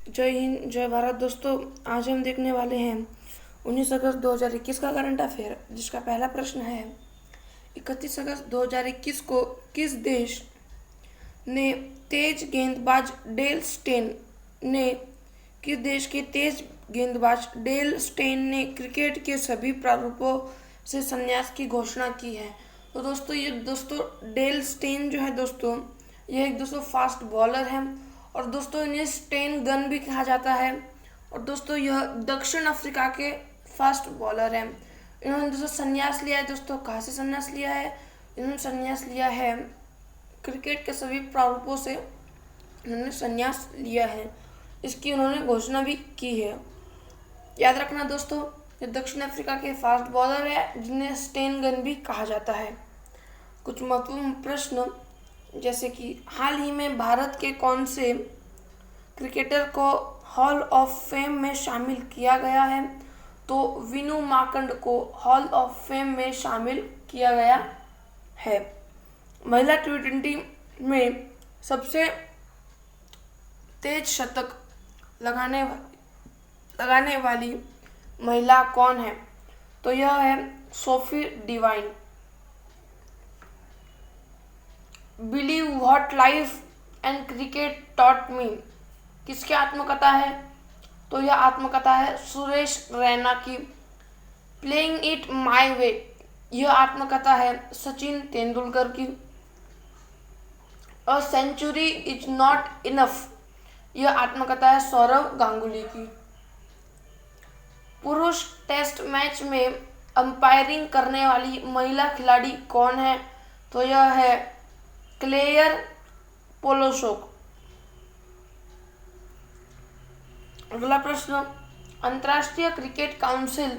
जय हिंद, जय भारत। दोस्तों, आज हम देखने वाले हैं 19 अगस्त 2021 का करंट अफेयर, जिसका पहला प्रश्न है 31 अगस्त 2021 को किस देश ने तेज गेंदबाज डेल स्टेन ने किस देश के तेज गेंदबाज डेल स्टेन ने क्रिकेट के सभी प्रारूपों से संन्यास की घोषणा की है। तो दोस्तों, ये डेल स्टेन जो है दोस्तों, यह एक फास्ट बॉलर है और दोस्तों इन्हें स्टेन गन भी कहा जाता है। और दोस्तों यह दक्षिण अफ्रीका के फास्ट बॉलर हैं। इन्होंने संन्यास लिया है। दोस्तों, कहाँ से संन्यास लिया है? इन्होंने संन्यास लिया है क्रिकेट के सभी प्रारूपों से इन्होंने संन्यास लिया है। इसकी उन्होंने घोषणा भी की है। याद रखना दोस्तों, ये दक्षिण अफ्रीका के फास्ट बॉलर है जिन्हें स्टेन गन भी कहा जाता है। कुछ महत्वपूर्ण प्रश्न, जैसे कि हाल ही में भारत के कौन से क्रिकेटर को हॉल ऑफ फेम में शामिल किया गया है? तो विनू माकंड को हॉल ऑफ फेम में शामिल किया गया है। महिला टी20 में सबसे तेज शतक लगाने वाली महिला कौन है? तो यह है Sophie Devine. Believe what life and cricket taught me किसकी आत्मकथा है? तो यह आत्मकथा है सुरेश रैना की। प्लेइंग इट माय वे, यह आत्मकथा है सचिन तेंदुलकर की। A century is not enough, यह आत्मकथा है सौरव गांगुली की। पुरुष टेस्ट मैच में अंपायरिंग करने वाली महिला खिलाड़ी कौन है? तो यह है क्लेयर पोलोशोक। अगला प्रश्न, अंतर्राष्ट्रीय क्रिकेट काउंसिल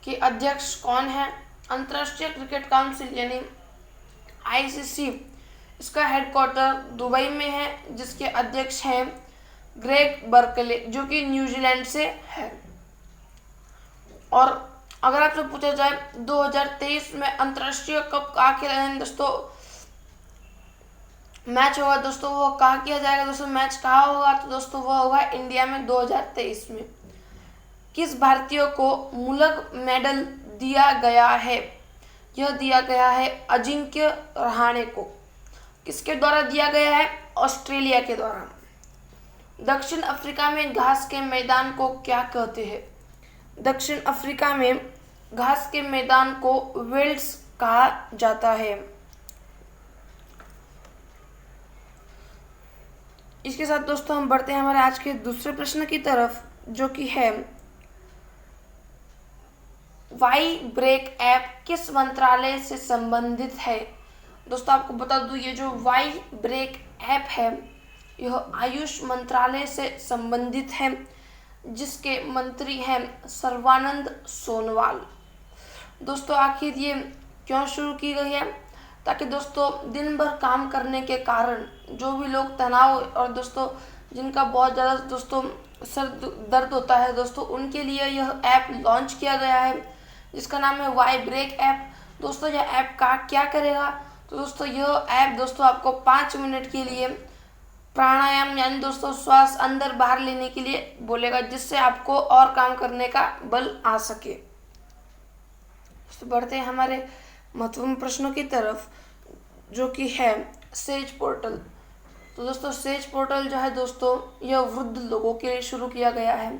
के अध्यक्ष कौन है? अंतर्राष्ट्रीय क्रिकेट काउंसिल यानी आईसीसी, इसका हेडक्वार्टर दुबई में है, जिसके अध्यक्ष हैं ग्रेग बर्कले, जो कि न्यूजीलैंड से है। और अगर आपसे पूछा जाए 2023 में अंतर्राष्ट्रीय कप कहाँ खेला दोस्तों, मैच होगा दोस्तों, वो कहाँ किया जाएगा दोस्तों? मैच कहाँ होगा? तो दोस्तों वो होगा इंडिया में 2023 में। किस भारतीय को मुलक मेडल दिया गया है? यह दिया गया है अजिंक्य रहाणे को। किसके द्वारा दिया गया है? ऑस्ट्रेलिया के द्वारा। दक्षिण अफ्रीका में घास के मैदान को क्या कहते हैं? दक्षिण अफ्रीका में घास के मैदान को वेल्ड्स कहा जाता है। इसके साथ दोस्तों हम बढ़ते हैं हमारे आज के दूसरे प्रश्न की तरफ, जो कि है वाई ब्रेक ऐप किस मंत्रालय से संबंधित है? दोस्तों, आपको बता दूं, ये जो वाई ब्रेक ऐप है यह आयुष मंत्रालय से संबंधित है, जिसके मंत्री हैं सर्बानंद सोनोवाल। दोस्तों, आखिर ये क्यों शुरू की गई है? ताकि दोस्तों दिन भर काम करने के कारण जो भी लोग तनाव और दोस्तों जिनका बहुत ज़्यादा दोस्तों सर दर्द होता है दोस्तों, उनके लिए यह ऐप लॉन्च किया गया है, जिसका नाम है वाई ब्रेक ऐप। दोस्तों, यह ऐप का क्या करेगा? तो दोस्तों यह ऐप दोस्तों आपको 5 मिनट के लिए प्राणायाम यानी दोस्तों श्वास अंदर बाहर लेने के लिए बोलेगा, जिससे आपको और काम करने का बल आ सके। तो बढ़ते हैं हमारे महत्वपूर्ण प्रश्नों की तरफ, जो कि है सेज पोर्टल। तो दोस्तों सेज पोर्टल जो है दोस्तों, यह वृद्ध लोगों के लिए शुरू किया गया है।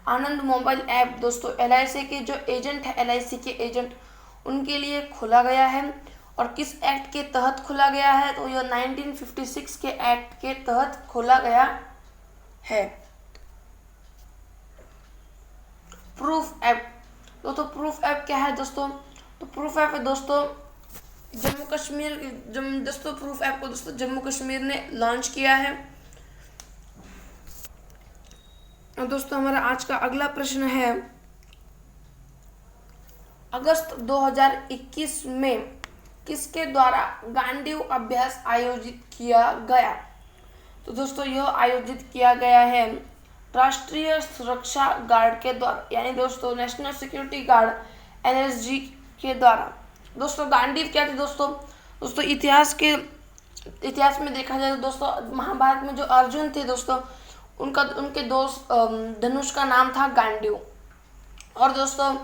आनंद मोबाइल ऐप दोस्तों एलआईसी के जो एजेंट है, एलआईसी के एजेंट, उनके लिए खोला गया है। और किस एक्ट के तहत खोला गया है? तो यह 1956 के एक्ट के तहत खोला गया है। प्रूफ ऐप, दोस्तों प्रूफ ऐप क्या है दोस्तों? तो प्रूफ ऐप है दोस्तों जम्मू कश्मीर, दोस्तों प्रूफ ऐप को दोस्तों जम्मू कश्मीर ने लॉन्च किया है। और दोस्तों हमारा आज का अगला प्रश्न है, अगस्त 2021 में किसके द्वारा गांडीव अभ्यास आयोजित किया गया? तो दोस्तों यह आयोजित किया गया है राष्ट्रीय सुरक्षा गार्ड के द्वारा, यानी दोस्तों नेशनल सिक्योरिटी गार्ड एनएसजी के द्वारा। दोस्तों गांडीव क्या थे दोस्तों? इतिहास में देखा जाए तो दोस्तों महाभारत में जो अर्जुन थे दोस्तों, उनके दोस्त धनुष का नाम था गांडीव। और दोस्तों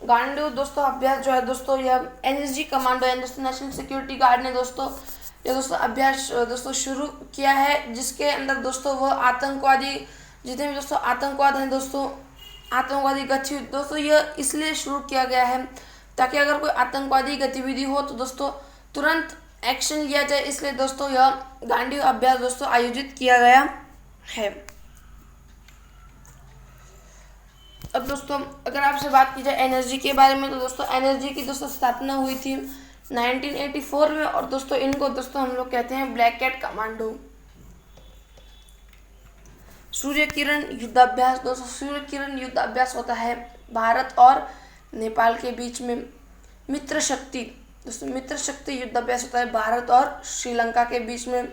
गांडीव दोस्तों अभ्यास जो है दोस्तों यह एनएसजी कमांडो यानी दोस्तों नेशनल सिक्योरिटी गार्ड ने दोस्तों ये दोस्तों अभ्यास दोस्तों शुरू किया है, जिसके अंदर दोस्तों वह आतंकवादी जितने भी दोस्तों आतंकवाद हैं दोस्तों आतंकवादी गतिविधि दोस्तों यह इसलिए शुरू किया गया है ताकि अगर कोई आतंकवादी गतिविधि हो तो दोस्तों तुरंत एक्शन लिया जाए, इसलिए दोस्तों यह गांडीव अभ्यास दोस्तों आयोजित किया गया है। अब दोस्तों अगर आपसे बात की जाए एनएसजी के बारे में तो दोस्तों एनएसजी की दोस्तों स्थापना हुई थी 1984 में, और दोस्तों इनको दोस्तों हम लोग कहते हैं black cat commando. Surya Kiran युद्धाभ्यास दोस्तों सूर्य किरण युद्धाभ्यास होता है भारत और नेपाल के बीच में। मित्र शक्ति दोस्तों मित्र शक्ति युद्धाभ्यास होता है भारत और श्रीलंका के बीच में।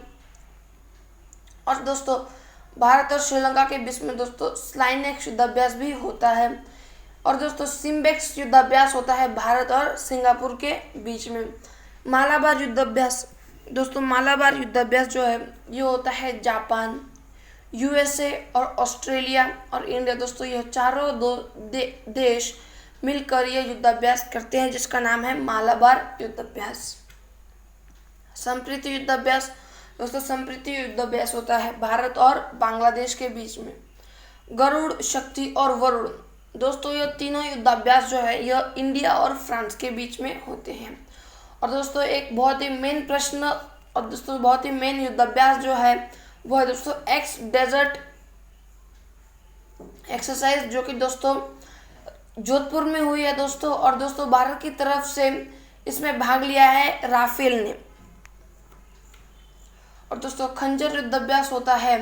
और दोस्तों भारत और श्रीलंका के बीच में दोस्तों स्लाइनेक्स युद्धाभ्यास भी होता है। और दोस्तों सिम्बेक्स युद्धाभ्यास होता है भारत और सिंगापुर के बीच में। मालाबार युद्धाभ्यास दोस्तों मालाबार युद्धाभ्यास जो है ये होता है जापान, यूएसए और ऑस्ट्रेलिया और इंडिया दोस्तों यह चारों देश मिलकर यह युद्धाभ्यास करते हैं, जिसका नाम है मालाबार युद्धाभ्यास। संप्रीति युद्धाभ्यास दोस्तों संप्रीति युद्धाभ्यास होता है भारत और बांग्लादेश के बीच में। गरुड़ शक्ति और वरुण दोस्तों यह तीनों युद्धाभ्यास जो है यह इंडिया और फ्रांस के बीच में होते हैं। और दोस्तों एक बहुत ही मेन प्रश्न और दोस्तों बहुत ही मेन युद्धाभ्यास जो है वो है दोस्तों एक्स डेजर्ट एक्सरसाइज, जो कि दोस्तों जोधपुर में हुई है दोस्तों। और दोस्तों भारत की तरफ से इसमें भाग लिया है राफेल ने। और दोस्तों खंजर युद्धाभ्यास होता है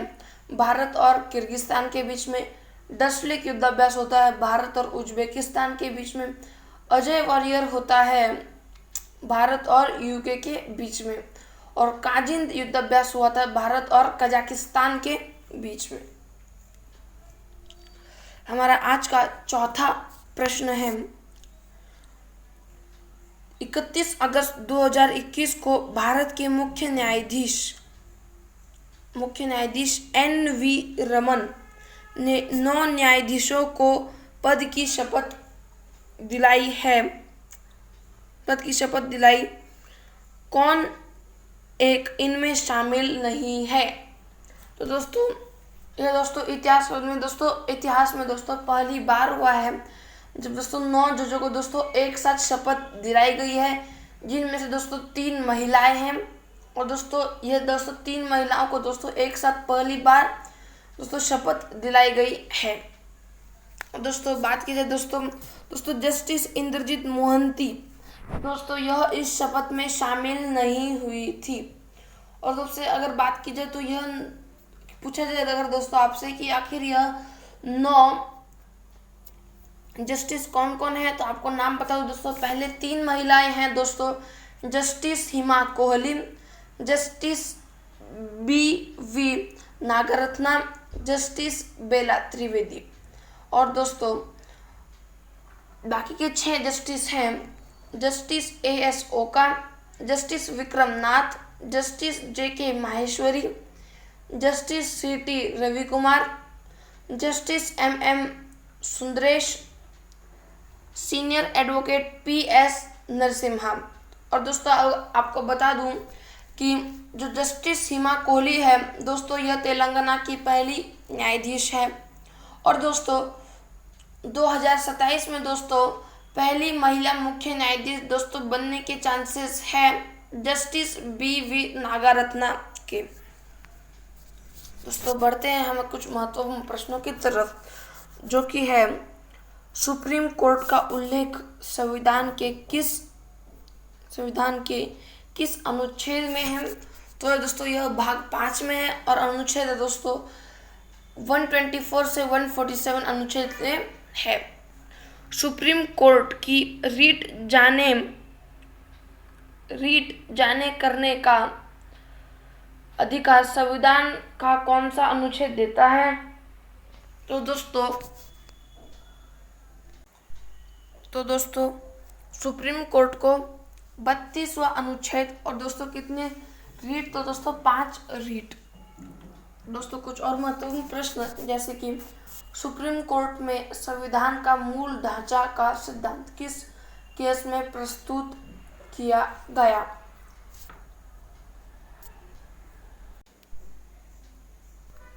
भारत और किर्गिस्तान के बीच में। डस्टलेक युद्धाभ्यास होता है भारत और उज्बेकिस्तान के बीच में। अजय वॉरियर होता है भारत और यूके के बीच में। और काजिंद युद्धाभ्यास हुआ था भारत और कजाकिस्तान के बीच में। हमारा आज का चौथा प्रश्न है 31 अगस्त 2021 को भारत के मुख्य न्यायाधीश एन.वी. रमन ने 9 न्यायाधीशों को पद की शपथ दिलाई। कौन एक इनमें शामिल नहीं है? तो दोस्तों यह दोस्तों इतिहास में दोस्तों पहली बार हुआ है जब दोस्तों 9 जजों को दोस्तों एक साथ शपथ दिलाई गई है, जिनमें से दोस्तों 3 महिलाएं हैं। और दोस्तों यह दोस्तों 3 महिलाओं को दोस्तों एक साथ पहली बार दोस्तों शपथ दिलाई गई है। दोस्तों बात की जाए दोस्तों जस्टिस इंद्रजीत मोहंती दोस्तों यह इस शपथ में शामिल नहीं हुई थी। और दोस्तों अगर बात की जाए तो यह पूछा जाए अगर दोस्तों आपसे कि आखिर यह 9 जस्टिस कौन कौन है, तो आपको नाम बता दो दोस्तों। पहले 3 महिलाएं हैं दोस्तों, justice Hima Kohli, justice B V. Nagarathna, justice Bela Trivedi. और दोस्तों बाकी के 6 जस्टिस हैं justice A S. Oka, justice Vikram Nath, justice J K. Maheshwari, justice C T. Ravi Kumar, justice M M. Sundresh, senior advocate P S. Narasimha. और दोस्तों आपको बता दूं कि जो जस्टिस हिमा कोहली है दोस्तों यह तेलंगाना की पहली न्यायाधीश है। और दोस्तों 2027 में दोस्तों पहली महिला मुख्य न्यायाधीश दोस्तों बनने के चांसेस है जस्टिस बी.वी. नागरत्ना के। दोस्तों बढ़ते हैं हम कुछ महत्वपूर्ण प्रश्नों की तरफ, जो कि है सुप्रीम कोर्ट का उल्लेख संविधान के किस अनुच्छेद में है? तो दोस्तों यह भाग 5 में है और अनुच्छेद है दोस्तों 124 से 147 अनुच्छेद में है। सुप्रीम कोर्ट की रीट जाने करने का अधिकार संविधान का कौन सा अनुच्छेद देता है? तो दोस्तों सुप्रीम कोर्ट को 32वां अनुच्छेद और दोस्तों कितने रीट? तो दोस्तों 5 रीट दोस्तों कुछ और महत्वपूर्ण प्रश्न, जैसे कि सुप्रीम कोर्ट में संविधान का मूल ढांचा का सिद्धांत किस केस में प्रस्तुत किया गया?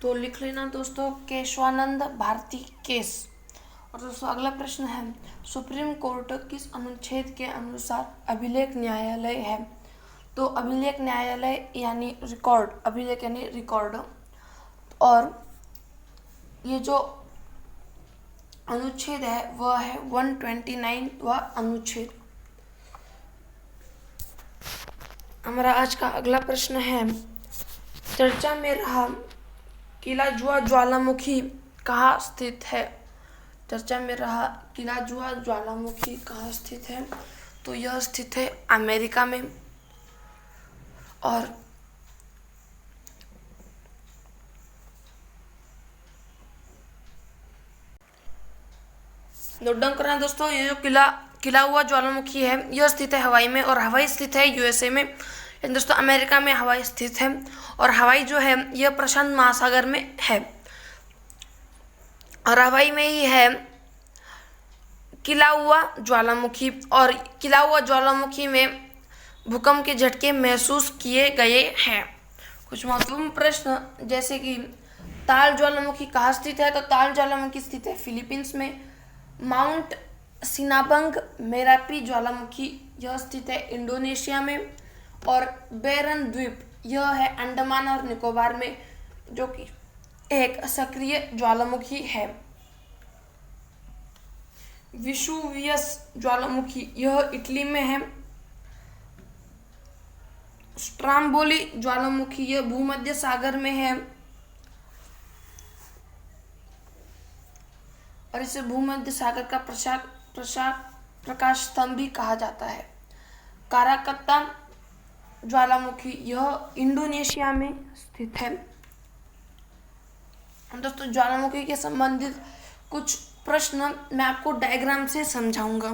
तो लिख लेना दोस्तों, केशवानंद भारती केस। और दोस्तों अगला प्रश्न है, सुप्रीम कोर्ट किस अनुच्छेद के अनुसार अभिलेख न्यायालय है? तो अभिलेख न्यायालय यानी रिकॉर्ड, अभिलेख यानी रिकॉर्ड। और ये जो अनुच्छेद है वह है 129 वह अनुच्छेद। हमारा आज का अगला प्रश्न है, चर्चा में रहा किला जुआ ज्वालामुखी कहाँ स्थित है? चर्चा में रहा किला जुआ ज्वालामुखी कहाँ स्थित है? तो यह स्थित है अमेरिका में। और नोट डाउन करना दोस्तों, ये जो किला हुआ ज्वालामुखी है यह स्थित है हवाई में, और हवाई स्थित है यूएसए में। दोस्तों अमेरिका में हवाई स्थित है, और हवाई जो है यह प्रशांत महासागर में है, और हवाई में ही है किला हुआ ज्वालामुखी। और किला हुआ ज्वालामुखी में भूकंप के झटके महसूस किए गए हैं। कुछ महत्वपूर्ण प्रश्न, जैसे कि ताल ज्वालामुखी कहाँ स्थित है? तो ताल ज्वालामुखी स्थित है फिलीपींस में। माउंट सिनाबंग मेरापी ज्वालामुखी यह स्थित है इंडोनेशिया में। और बेरन द्वीप यह है अंडमान और निकोबार में, जो कि एक सक्रिय ज्वालामुखी है। विसुवियस ज्वालामुखी यह इटली में है। स्ट्राम्बोली ज्वालामुखी यह भूमध्य सागर में है, और इसे भूमध्य सागर का प्रकाश स्तंभ भी कहा जाता है। काराकत्ता ज्वालामुखी यह इंडोनेशिया में स्थित है। दोस्तों ज्वालामुखी के संबंधित कुछ प्रश्न मैं आपको डायग्राम से समझाऊंगा।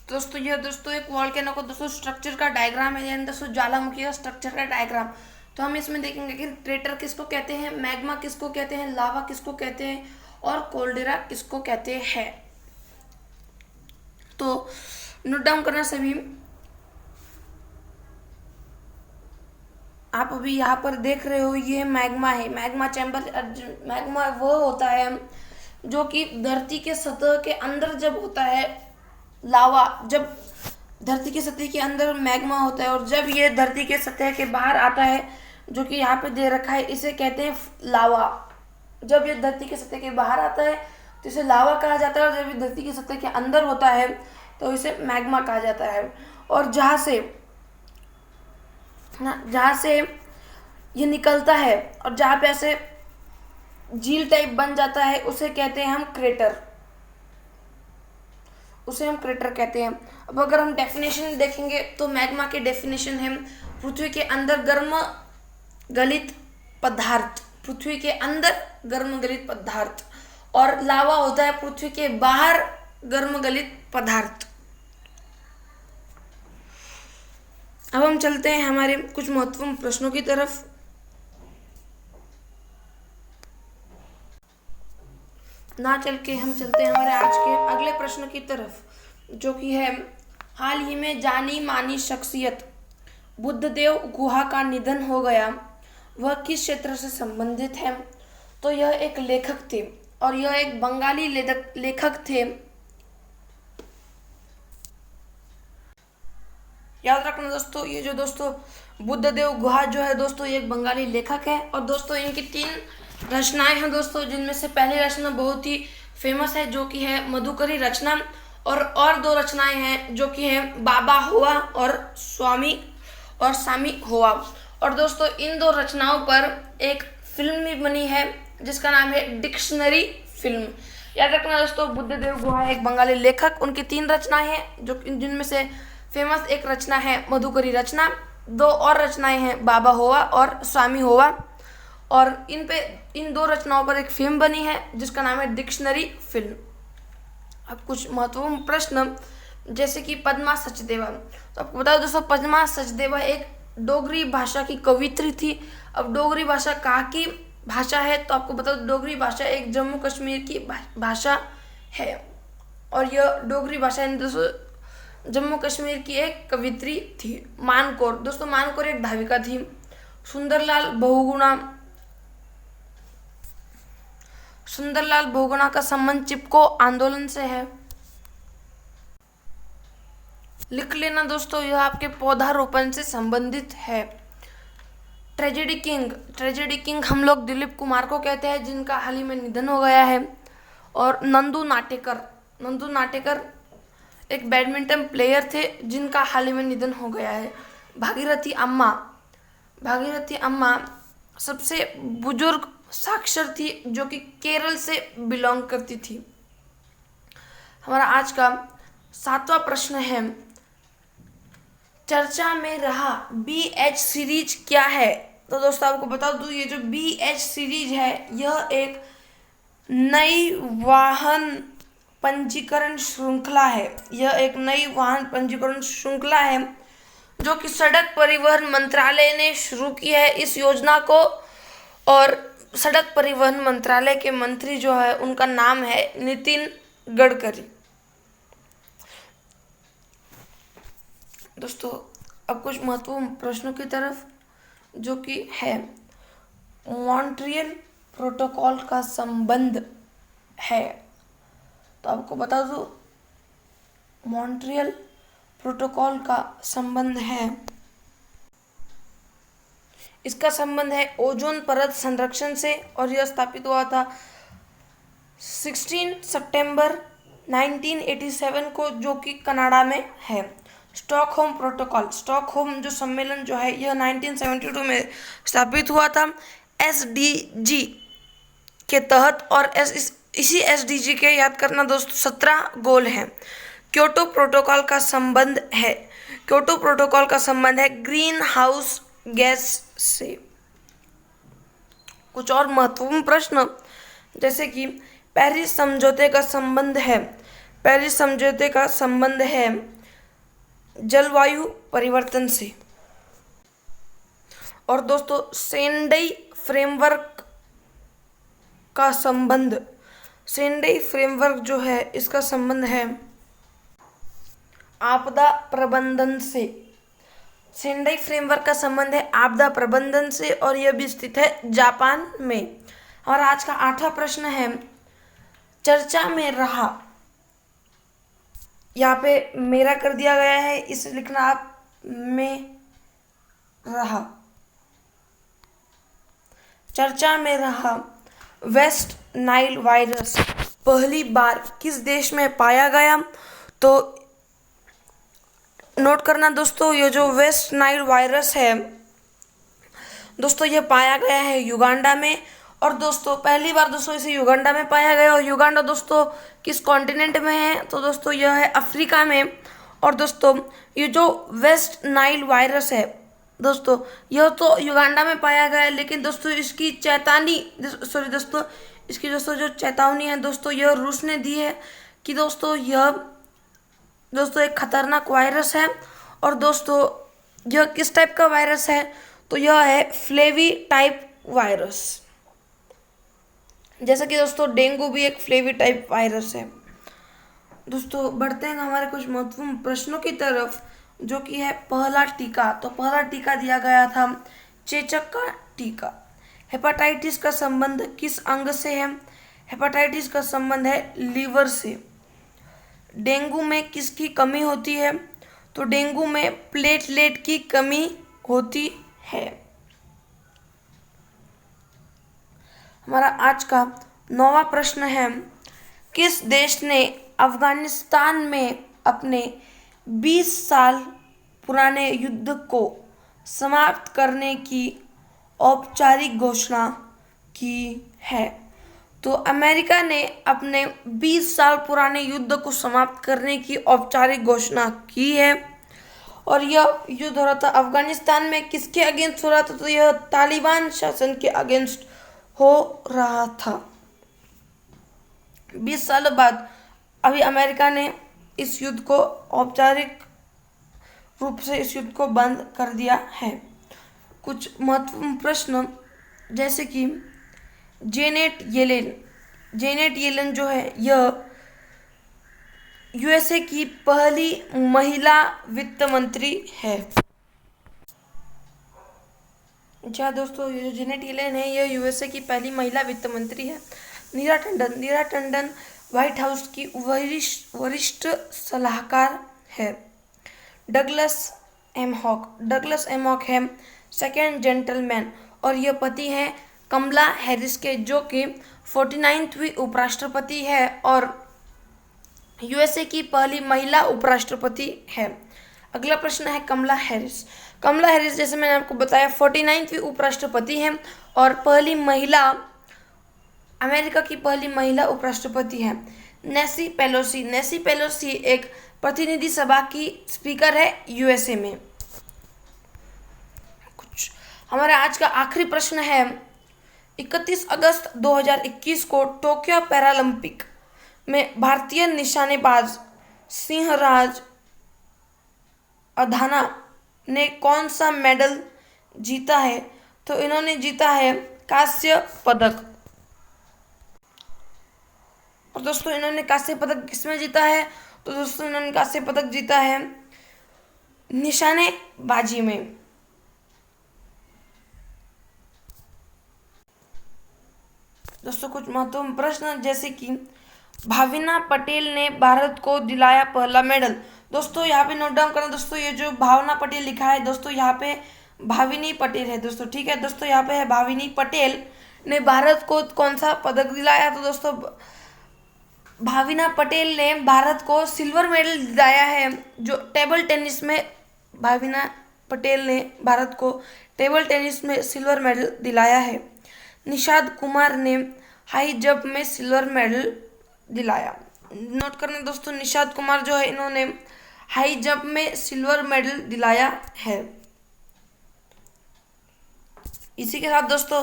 दोस्तों यह एक वोल्केनो को दोस्तों स्ट्रक्चर का डायग्राम है, यानी दोस्तों ज्वालामुखी का स्ट्रक्चर का डायग्राम। तो हम इसमें देखेंगे कि क्रेटर किसको कहते हैं, मैग्मा किसको कहते हैं, लावा किसको कहते हैं, और कोल्डेरा किसको कहते हैं। तो नोट डाउन करना सभी। आप अभी यहाँ पर देख रहे हो ये मैग्मा है, मैग्मा चैम्बर। मैग्मा वो होता है जो कि धरती के सतह के अंदर जब होता है, लावा जब धरती की सतह के अंदर मैग्मा होता है, और जब ये धरती के सतह के बाहर आता है, जो कि यहाँ पे दे रखा है, इसे कहते हैं लावा। जब ये धरती के सतह के बाहर आता है तो इसे लावा कहा जाता है, और जब ये धरती की सतह के अंदर होता है तो इसे मैग्मा कहा जाता है। और जहाँ से ये निकलता है और जहाँ पे ऐसे झील टाइप बन जाता है, उसे कहते हैं हम क्रेटर, उसे हम क्रेटर कहते हैं। अब अगर हम डेफिनेशन देखेंगे तो मैग्मा की डेफिनेशन है पृथ्वी के अंदर गर्म गलित पदार्थ, पृथ्वी के अंदर गर्म गलित पदार्थ, और लावा होता है पृथ्वी के बाहर गर्म गलित पदार्थ। अब हम चलते हैं हमारे कुछ महत्वपूर्ण प्रश्नों की तरफ। ना चल के हम चलते हैं हमारे आज के अगले प्रश्न की तरफ, जो कि है हाल ही में जानी मानी शख्सियत बुद्धदेव गुहा का निधन हो गया, वह किस क्षेत्र से संबंधित है? तो यह एक लेखक थे, और यह एक बंगाली लेखक थे। याद रखना दोस्तों, ये जो दोस्तों बुद्धदेव गुहा जो है दोस्तों, ये एक बंगाली लेखक है। और दोस्तों इनकी 3 रचनाएं हैं दोस्तों, जिनमें से पहली रचना बहुत ही फेमस है, जो कि है मधुकरी रचना। और 2 रचनाएं हैं जो कि हैं बाबा हुआ और सामी हुआ। और दोस्तों इन 2 रचनाओं पर एक फिल्म भी बनी है, जिसका नाम है डिक्शनरी फिल्म। याद रखना दोस्तों, बुद्धदेव गुहा एक बंगाली लेखक, उनकी 3 रचनाएं हैं, जो जिनमें से फेमस एक रचना है मधुकरी रचना, 2 और रचनाएं हैं बाबा हुआ और स्वामी हुआ। और इन 2 रचनाओं पर एक फिल्म बनी है, जिसका नाम है डिक्शनरी फिल्म। अब कुछ महत्वपूर्ण प्रश्न, जैसे कि पद्मा सचदेवा। तो आपको बता दो दोस्तों, पद्मा सचदेवा एक डोगरी भाषा की कवित्री थी। अब डोगरी भाषा कहाँ की भाषा है, तो आपको बता दो डोगरी भाषा एक जम्मू कश्मीर की भाषा है। और यह डोगरी भाषा इन दोस्तों जम्मू कश्मीर की एक कवित्री थी। मानकोर, दोस्तों मानकोर एक धाविका थी। सुंदरलाल बहुगुणा का संबंध चिपको आंदोलन से है। लिख लेना दोस्तों, यह आपके पौधारोपण से संबंधित है। ट्रेजेडी किंग हम लोग दिलीप कुमार को कहते हैं, जिनका हाल ही में निधन हो गया है। और नंदू नाटेकर एक बैडमिंटन प्लेयर थे, जिनका हाल ही में निधन हो गया है। भागीरथी अम्मा सबसे बुजुर्ग साक्षर थी, जो कि केरल से बिलोंग करती थी। हमारा आज का 7वां प्रश्न है, चर्चा में रहा BH सीरीज क्या है। तो दोस्तों आपको बता दूं, ये जो BH सीरीज है यह एक नई वाहन पंजीकरण श्रृंखला है। जो कि सड़क परिवहन मंत्रालय ने शुरू की है इस योजना को। और सड़क परिवहन मंत्रालय के मंत्री जो है उनका नाम है नितिन गडकरी। दोस्तों अब कुछ महत्वपूर्ण प्रश्नों की तरफ, जो कि है मॉन्ट्रियल प्रोटोकॉल का संबंध है। तो आपको बता दो मॉन्ट्रियल प्रोटोकॉल का संबंध है, इसका संबंध है ओजोन परत संरक्षण से। और यह स्थापित हुआ था 16 सितंबर 1987 को, जो कि कनाडा में है। स्टॉकहोम जो सम्मेलन जो है यह 1972 में स्थापित हुआ था SDG के तहत। और इसी SDG के याद करना दोस्तों 17 गोल हैं। क्योटो प्रोटोकॉल का संबंध है ग्रीन हाउस गैस से। कुछ और महत्वपूर्ण प्रश्न, जैसे कि पेरिस समझौते का संबंध है जलवायु परिवर्तन से। और दोस्तों सेंडई फ्रेमवर्क जो है इसका संबंध है आपदा प्रबंधन से। सेंडई फ्रेमवर्क का संबंध है आपदा प्रबंधन से, और यह भी स्थित है जापान में। और आज का 8वां प्रश्न है, चर्चा में रहा, यहाँ पे मेरा कर दिया गया है, इसे लिखना आप में रहा। चर्चा में रहा वेस्ट नाइल वायरस पहली बार किस देश में पाया गया। तो नोट करना दोस्तों, ये जो वेस्ट नाइल वायरस है दोस्तों यह पाया गया है युगांडा में। और दोस्तों पहली बार दोस्तों इसे युगांडा में पाया गया। और युगांडा दोस्तों किस कॉन्टिनेंट में है, तो दोस्तों यह है अफ्रीका में। और दोस्तों ये जो वेस्ट नाइल वायरस है दोस्तों यह तो युगांडा में पाया गया है, लेकिन दोस्तों इसकी जो चेतावनी है दोस्तों यह रूस ने दी है कि दोस्तों यह एक खतरनाक वायरस है। और दोस्तों यह किस टाइप का वायरस है, तो यह है फ्लेवी टाइप वायरस। जैसा कि दोस्तों डेंगू भी एक फ्लेवी टाइप वायरस है। दोस्तों बढ़ते हैं हमारे कुछ महत्वपूर्ण प्रश्नों की तरफ, जो कि है पहला टीका। तो पहला टीका दिया गया था चेचक का टीका। हेपेटाइटिस का संबंध किस अंग से है, हेपेटाइटिस का संबंध है लीवर से। डेंगू में किसकी कमी होती है, तो डेंगू में प्लेटलेट की कमी होती है। हमारा आज का 9वां प्रश्न है, किस देश ने अफगानिस्तान में अपने 20 साल पुराने युद्ध को समाप्त करने की औपचारिक घोषणा की है। तो अमेरिका ने अपने 20 साल पुराने युद्ध को समाप्त करने की औपचारिक घोषणा की है। और यह युद्ध हो रहा था अफगानिस्तान में, किसके अगेंस्ट हो रहा था, तो यह तालिबान शासन के अगेंस्ट हो रहा था। 20 सालों बाद अभी अमेरिका ने इस युद्ध को औपचारिक रूप से इस युद्ध को बंद कर दिया है। कुछ महत्वपूर्ण प्रश्न जैसे कि जेनेट येलेन जो है यह यूएसए की पहली महिला वित्त मंत्री है। जी हाँ दोस्तों, ये जो जेनेट येलेन है यह यूएसए की पहली महिला वित्त मंत्री है। नीरा टंडन व्हाइट हाउस की वरिष्ठ सलाहकार है। डगलस एम हॉक है सेकेंड जेंटलमैन और यह पति है कमला हैरिस के, जो कि 49वीं उपराष्ट्रपति है और यूएसए की पहली महिला उपराष्ट्रपति है। अगला प्रश्न है कमला हैरिस जैसे मैंने आपको बताया 49वीं उपराष्ट्रपति है और अमेरिका की पहली महिला उपराष्ट्रपति है। नेसी पेलोसी एक प्रतिनिधि सभा की स्पीकर है यूएसए में। कुछ हमारा आज का आखिरी प्रश्न है 31 अगस्त 2021 को टोक्यो पैरालंपिक में भारतीय निशानेबाज सिंहराज अधाना ने कौन सा मेडल जीता है? तो इन्होंने जीता है कांस्य पदक। और दोस्तों इन्होंने कांस्य पदक किसमें जीता है? तो दोस्तों इन्होंने कांस्य पदक जीता है निशानेबाजी में। दोस्तों कुछ महत्वपूर्ण प्रश्न जैसे कि भाविना पटेल ने भारत को दिलाया पहला मेडल। दोस्तों यहाँ पे नोट डाउन करना दोस्तों, ये जो भावना पटेल लिखा है दोस्तों यहाँ पे भाविनी पटेल है दोस्तों, ठीक है दोस्तों, यहाँ पे है भाविनी पटेल ने भारत को कौन सा पदक दिलाया? तो दोस्तों भाविना पटेल ने भारत को सिल्वर मेडल दिलाया है। जो टेबल टेनिस में भाविना पटेल ने भारत को टेबल टेनिस में सिल्वर मेडल दिलाया है। निषाद कुमार ने हाई जंप में सिल्वर मेडल दिलाया। नोट करना दोस्तों, निषाद कुमार जो है इन्होंने हाई जंप में सिल्वर मेडल दिलाया है। इसी के साथ दोस्तों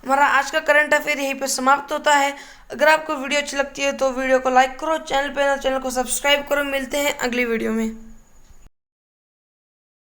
हमारा आज का करंट अफेयर यहीं पे समाप्त होता है। अगर आपको वीडियो अच्छी लगती है तो वीडियो को लाइक करो, चैनल को सब्सक्राइब करो। मिलते हैं अगली वीडियो में।